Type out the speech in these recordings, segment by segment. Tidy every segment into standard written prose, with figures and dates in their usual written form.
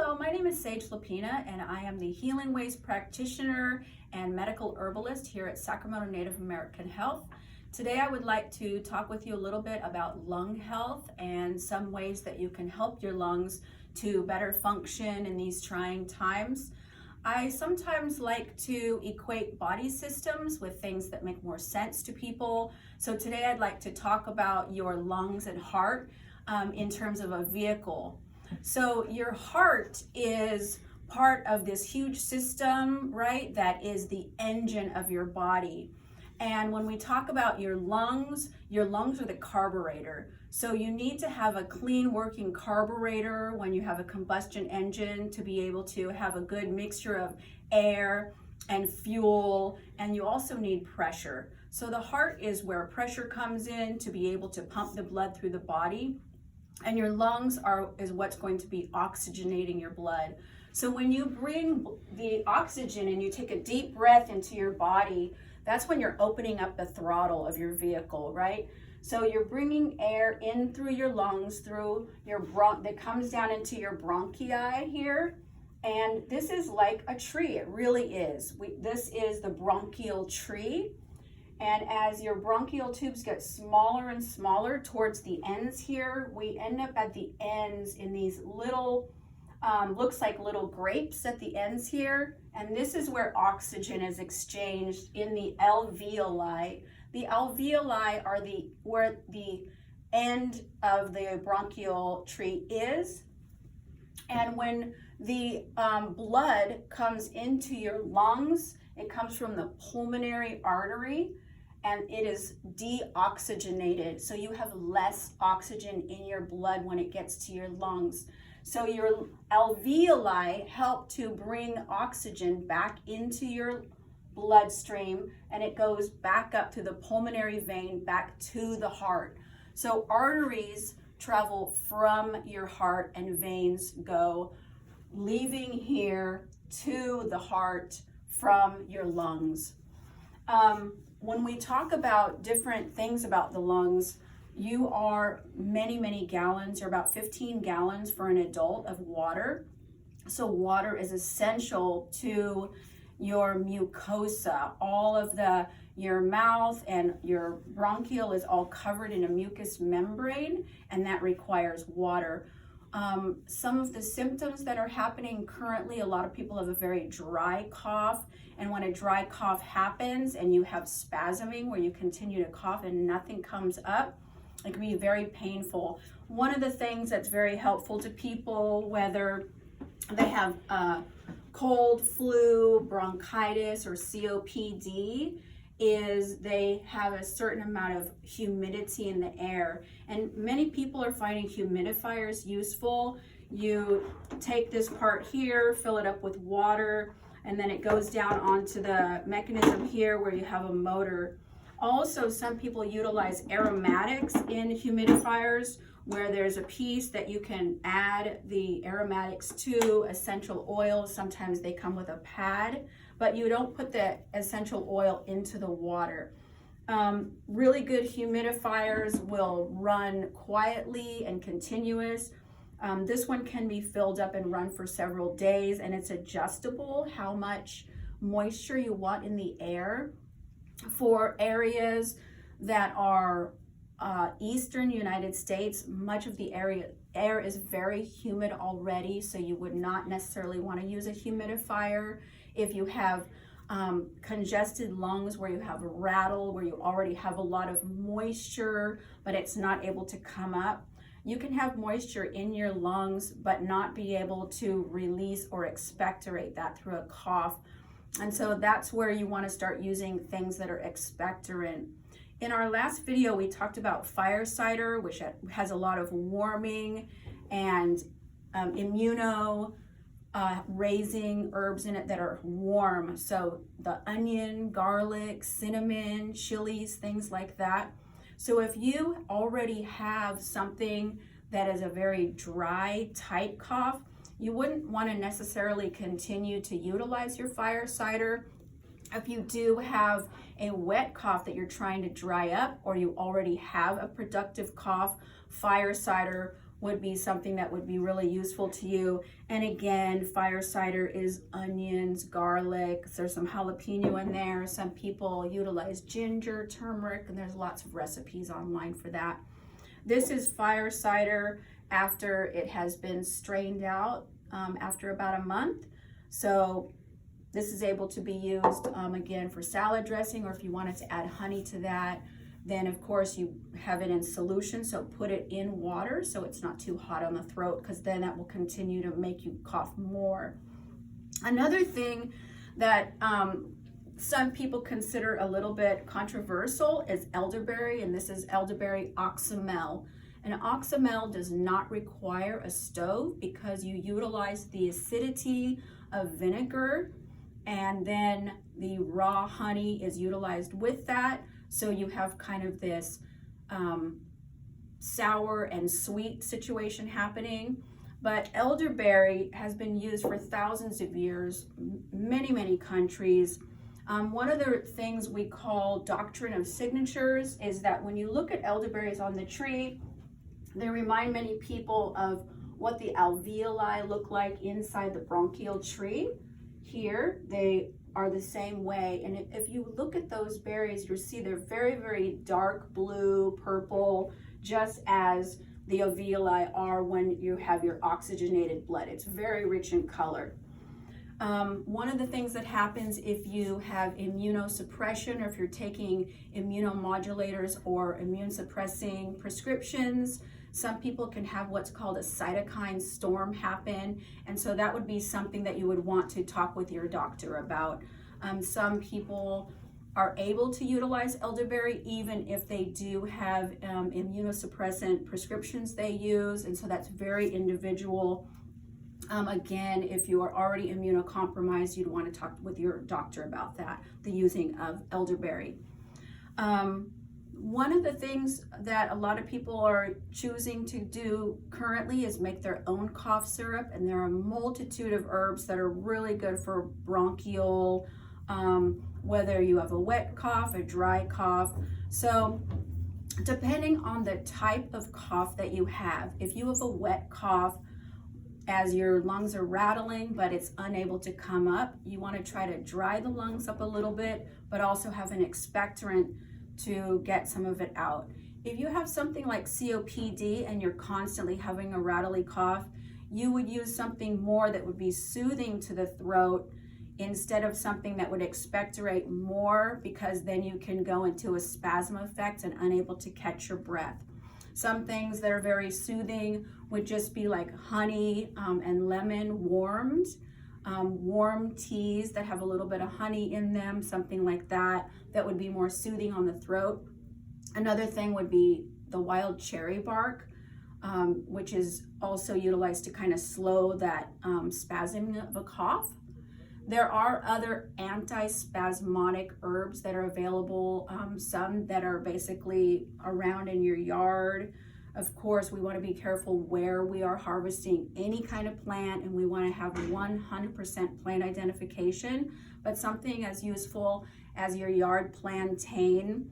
Hello, my name is Sage LaPena, and I am the Healing Ways practitioner and medical herbalist here at Sacramento Native American Health. Today I would like to talk with you a little bit about lung health and some ways that you can help your lungs to better function in these trying times. I sometimes like to equate body systems with things that make more sense to people. So today I'd like to talk about your lungs and heart in terms of a vehicle. So your heart is part of this huge system, right? That is the engine of your body. And when we talk about your lungs are the carburetor. So you need to have a clean working carburetor when you have a combustion engine to be able to have a good mixture of air and fuel, and you also need pressure. So the heart is where pressure comes in to be able to pump the blood through the body. And your lungs is what's going to be oxygenating your blood. So when you bring the oxygen and you take a deep breath into your body, that's when you're opening up the throttle of your vehicle, right? So you're bringing air in through your lungs, through your that comes down into your bronchi here. And this is like a tree, it really is. This is the bronchial tree. And as your bronchial tubes get smaller and smaller towards the ends here, we end up at the ends in these little, looks like little grapes at the ends here. And this is where oxygen is exchanged in the alveoli. The alveoli are where the end of the bronchial tree is. And when the blood comes into your lungs, it comes from the pulmonary artery, and it is deoxygenated. So you have less oxygen in your blood when it gets to your lungs. So your alveoli help to bring oxygen back into your bloodstream, and it goes back up to the pulmonary vein, back to the heart. So arteries travel from your heart and veins go leaving here to the heart from your lungs. When we talk about different things about the lungs, you are many gallons, or about 15 gallons for an adult of water. So water is essential to your mucosa. All of your mouth and your bronchial is all covered in a mucous membrane, and that requires water. Some of the symptoms that are happening currently, a lot of people have a very dry cough, and when a dry cough happens and you have spasming where you continue to cough and nothing comes up, it can be very painful. One of the things that's very helpful to people, whether they have cold, flu, bronchitis, or COPD, is they have a certain amount of humidity in the air. And many people are finding humidifiers useful. You take this part here, fill it up with water, and then it goes down onto the mechanism here where you have a motor. Also, some people utilize aromatics in humidifiers, where there's a piece that you can add the aromatics to, essential oils. Sometimes they come with a pad, but you don't put the essential oil into the water. Really good humidifiers will run quietly and continuous. This one can be filled up and run for several days, and it's adjustable how much moisture you want in the air. For areas that are eastern United States, much of the air is very humid already, so you would not necessarily want to use a humidifier. If you have congested lungs where you have a rattle, where you already have a lot of moisture but it's not able to come up, you can have moisture in your lungs but not be able to release or expectorate that through a cough. And so that's where you want to start using things that are expectorant. In our last video, we talked about fire cider, which has a lot of warming and raising herbs in it that are warm. So the onion, garlic, cinnamon, chilies, things like that. So if you already have something that is a very dry, tight cough, you wouldn't want to necessarily continue to utilize your fire cider. If you do have a wet cough that you're trying to dry up, or you already have a productive cough, fire cider would be something that would be really useful to you. And again, fire cider is onions, garlic, there's some jalapeno in there. Some people utilize ginger, turmeric, and there's lots of recipes online for that. This is fire cider after it has been strained out after about a month. So this is able to be used again for salad dressing, or if you wanted to add honey to that, then of course you have it in solution, so put it in water so it's not too hot on the throat, because then that will continue to make you cough more. Another thing that some people consider a little bit controversial is elderberry, and this is elderberry oxymel. And oxymel does not require a stove because you utilize the acidity of vinegar, and then the raw honey is utilized with that. So you have kind of this sour and sweet situation happening. But elderberry has been used for thousands of years, many countries. One of the things we call doctrine of signatures is that when you look at elderberries on the tree, they remind many people of what the alveoli look like inside the bronchial tree. Here, they are the same way. And if you look at those berries, you'll see they're very dark blue, purple, just as the alveoli are when you have your oxygenated blood. It's very rich in color. One of the things that happens if you have immunosuppression, or if you're taking immunomodulators or immune suppressing prescriptions, some people can have what's called a cytokine storm happen, and so that would be something that you would want to talk with your doctor about. Some people are able to utilize elderberry even if they do have immunosuppressant prescriptions they use, and so that's very individual. Again, if you are already immunocompromised, you'd want to talk with your doctor about that, the using of elderberry. One of the things that a lot of people are choosing to do currently is make their own cough syrup, and there are a multitude of herbs that are really good for bronchial, whether you have a wet cough, a dry cough. So depending on the type of cough that you have, if you have a wet cough, as your lungs are rattling but it's unable to come up, you want to try to dry the lungs up a little bit, but also have an expectorant to get some of it out. If you have something like COPD and you're constantly having a rattly cough, you would use something more that would be soothing to the throat instead of something that would expectorate more, because then you can go into a spasm effect and unable to catch your breath. Some things that are very soothing would just be like honey and lemon warmed. Warm teas that have a little bit of honey in them, something like that, that would be more soothing on the throat. Another thing would be the wild cherry bark, which is also utilized to kind of slow that spasming of a cough. There are other anti-spasmodic herbs that are available, some that are basically around in your yard. Of course, we want to be careful where we are harvesting any kind of plant, and we want to have 100% plant identification, but something as useful as your yard plantain,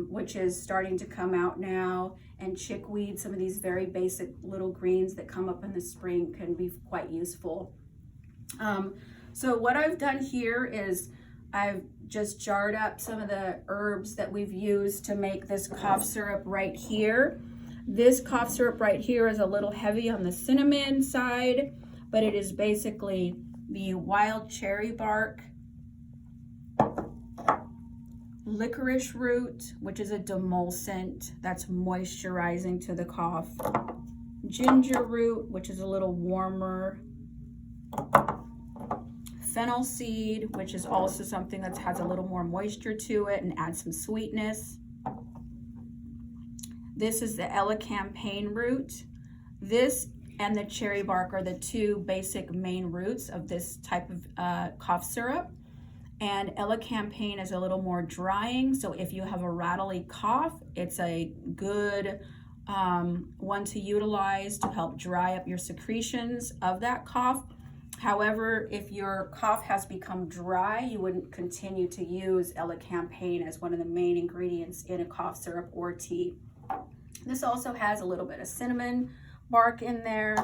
which is starting to come out now, and chickweed, some of these very basic little greens that come up in the spring can be quite useful. So what I've done here is I've just jarred up some of the herbs that we've used to make this cough syrup right here. This cough syrup right here is a little heavy on the cinnamon side, but it is basically the wild cherry bark, licorice root, which is a demulcent that's moisturizing to the cough, ginger root, which is a little warmer, fennel seed, which is also something that has a little more moisture to it and adds some sweetness. This is the elecampane root. This and the cherry bark are the two basic main roots of this type of cough syrup. And elecampane is a little more drying, so if you have a rattly cough, it's a good one to utilize to help dry up your secretions of that cough. However, if your cough has become dry, you wouldn't continue to use elecampane as one of the main ingredients in a cough syrup or tea. This also has a little bit of cinnamon, bark in there,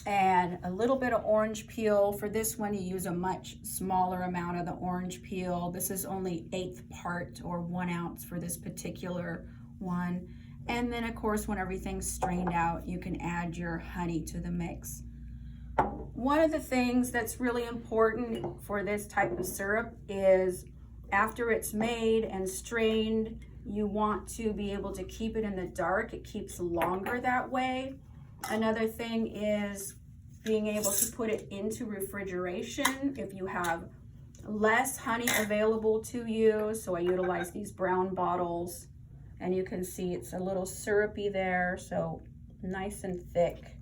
and a little bit of orange peel. For this one, you use a much smaller amount of the orange peel. This is only 1/8 part or 1 ounce for this particular one. And then of course, when everything's strained out, you can add your honey to the mix. One of the things that's really important for this type of syrup is after it's made and strained, you want to be able to keep it in the dark. It keeps longer that way. Another thing is being able to put it into refrigeration if you have less honey available to you. So I utilize these brown bottles, and you can see it's a little syrupy there, so nice and thick.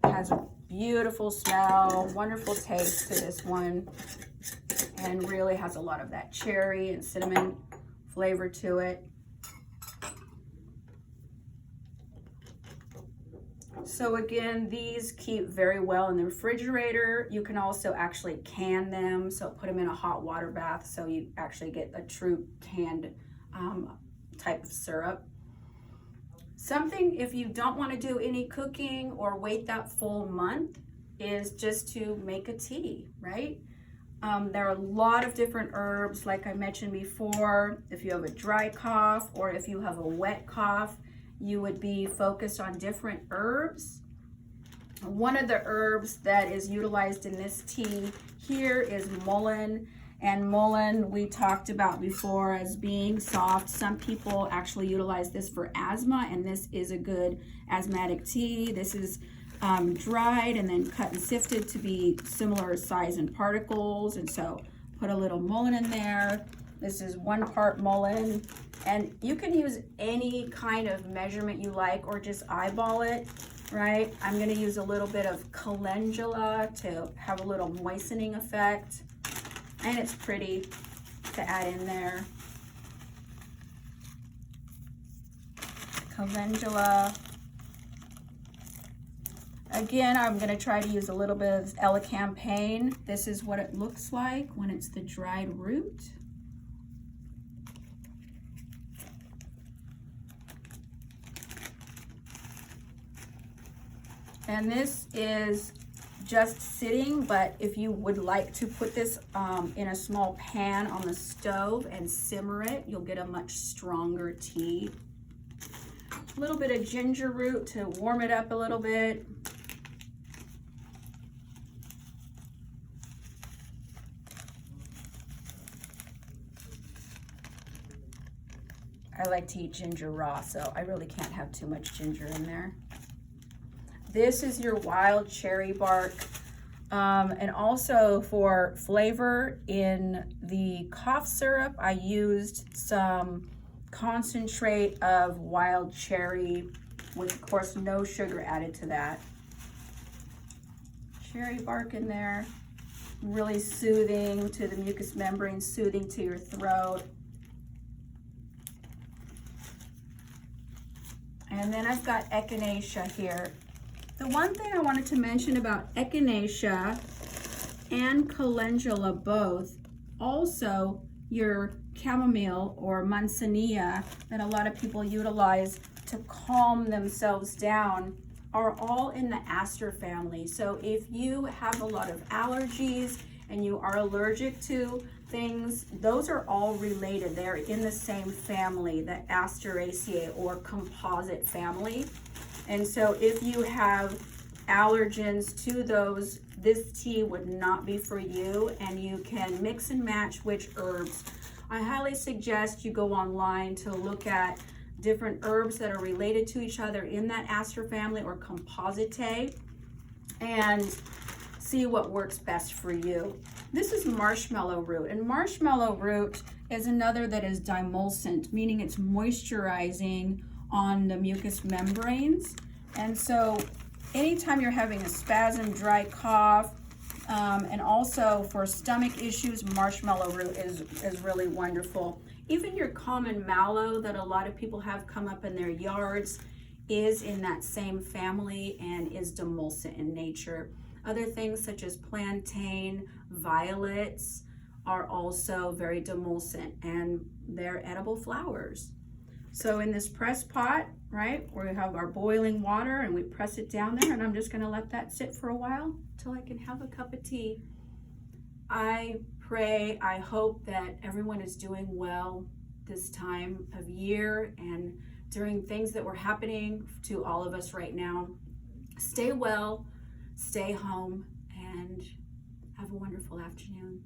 Has a beautiful smell, wonderful taste to this one, and really has a lot of that cherry and cinnamon flavor to it. So again, these keep very well in the refrigerator. You can also actually can them, so put them in a hot water bath so you actually get a true canned type of syrup. Something, if you don't want to do any cooking or wait that full month, is just to make a tea, right? There are a lot of different herbs, like I mentioned before. If you have a dry cough or if you have a wet cough, you would be focused on different herbs. One of the herbs that is utilized in this tea here is mullein. And mullein we talked about before as being soft. Some people actually utilize this for asthma, and this is a good asthmatic tea. This is dried and then cut and sifted to be similar size and particles, and so put a little mullein in there. This is 1 part mullein, and you can use any kind of measurement you like or just eyeball it, right? I'm going to use a little bit of calendula to have a little moistening effect, and it's pretty to add in there. Calendula. Again, I'm going to try to use a little bit of elecampane. This is what it looks like when it's the dried root. And this is just sitting, but if you would like to put this in a small pan on the stove and simmer it, you'll get a much stronger tea. A little bit of ginger root to warm it up a little bit. I like to eat ginger raw, so I really can't have too much ginger in there. This is your wild cherry bark. And also for flavor in the cough syrup, I used some concentrate of wild cherry with, of course, no sugar added to that. Cherry bark in there, really soothing to the mucous membrane, soothing to your throat. And then I've got echinacea here. The one thing I wanted to mention about echinacea and calendula both, also your chamomile or manzanilla that a lot of people utilize to calm themselves down, are all in the aster family. So if you have a lot of allergies and you are allergic to things, those are all related. They're in the same family, the Asteraceae or composite family. And so if you have allergens to those, this tea would not be for you, and you can mix and match which herbs. I highly suggest you go online to look at different herbs that are related to each other in that aster family or compositae and see what works best for you. This is marshmallow root, and marshmallow root is another that is demulcent, meaning it's moisturizing on the mucous membranes. And so anytime you're having a spasm, dry cough, and also for stomach issues, marshmallow root is really wonderful. Even your common mallow that a lot of people have come up in their yards is in that same family and is demulcent in nature. Other things such as plantain, violets are also very demulcent, and they're edible flowers. So in this press pot, right, we have our boiling water and we press it down there, and I'm just gonna let that sit for a while till I can have a cup of tea. I pray, I hope that everyone is doing well this time of year and during things that were happening to all of us right now. Stay well, stay home, and have a wonderful afternoon.